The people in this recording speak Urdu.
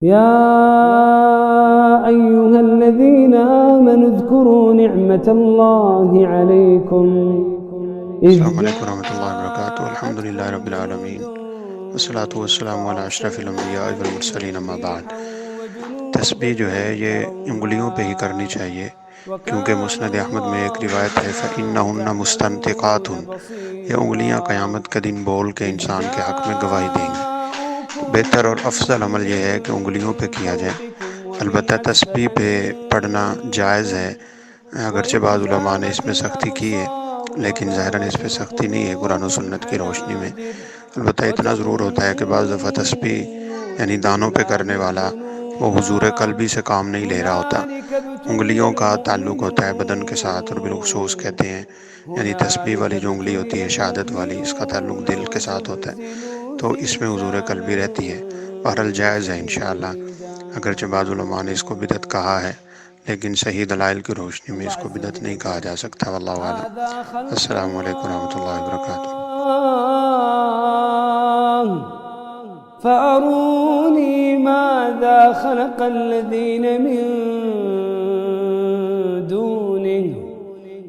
يا أيها الذين آمنوا اذكروا نعمة الله عليكم السلام علیکم ورحمۃ اللہ وبرکاتہ۔ الحمد للہ رب العالمین والصلاۃ والسلام علی اشرف الانبیاء والمرسلین، اما بعد۔ تسبیح جو ہے یہ انگلیوں پہ ہی کرنی چاہیے، کیونکہ مسند احمد میں ایک روایت ہے فَإِنَّهُنَّ مُسْتَنْطِقَاتٌ، یہ انگلیاں قیامت کے دن بول کے انسان کے حق میں گواہی دیں گی۔ تو بہتر اور افضل عمل یہ ہے کہ انگلیوں پہ کیا جائے۔ البتہ تسبیح پہ پڑھنا جائز ہے، اگرچہ بعض علماء نے اس میں سختی کی ہے، لیکن ظاہراً اس پہ سختی نہیں ہے قرآن و سنت کی روشنی میں۔ البتہ اتنا ضرور ہوتا ہے کہ بعض دفعہ تسبیح یعنی دانوں پہ کرنے والا وہ حضور قلبی سے کام نہیں لے رہا ہوتا، انگلیوں کا تعلق ہوتا ہے بدن کے ساتھ، اور بالخصوص کہتے ہیں یعنی تسبیح والی جو انگلی ہوتی ہے شہادت والی، اس کا تعلق دل کے ساتھ ہوتا ہے، تو اس میں حضور قلبی رہتی ہے۔ بہرحال جائز ہے انشاءاللہ، اگرچہ بعض علماء نے اس کو بدعت کہا ہے، لیکن صحیح دلائل کی روشنی میں اس کو بدعت نہیں کہا جا سکتا، واللہ اعلم۔ السلام علیکم ورحمۃ اللہ وبرکاتہ۔ فأروني ماذا خلق الذين من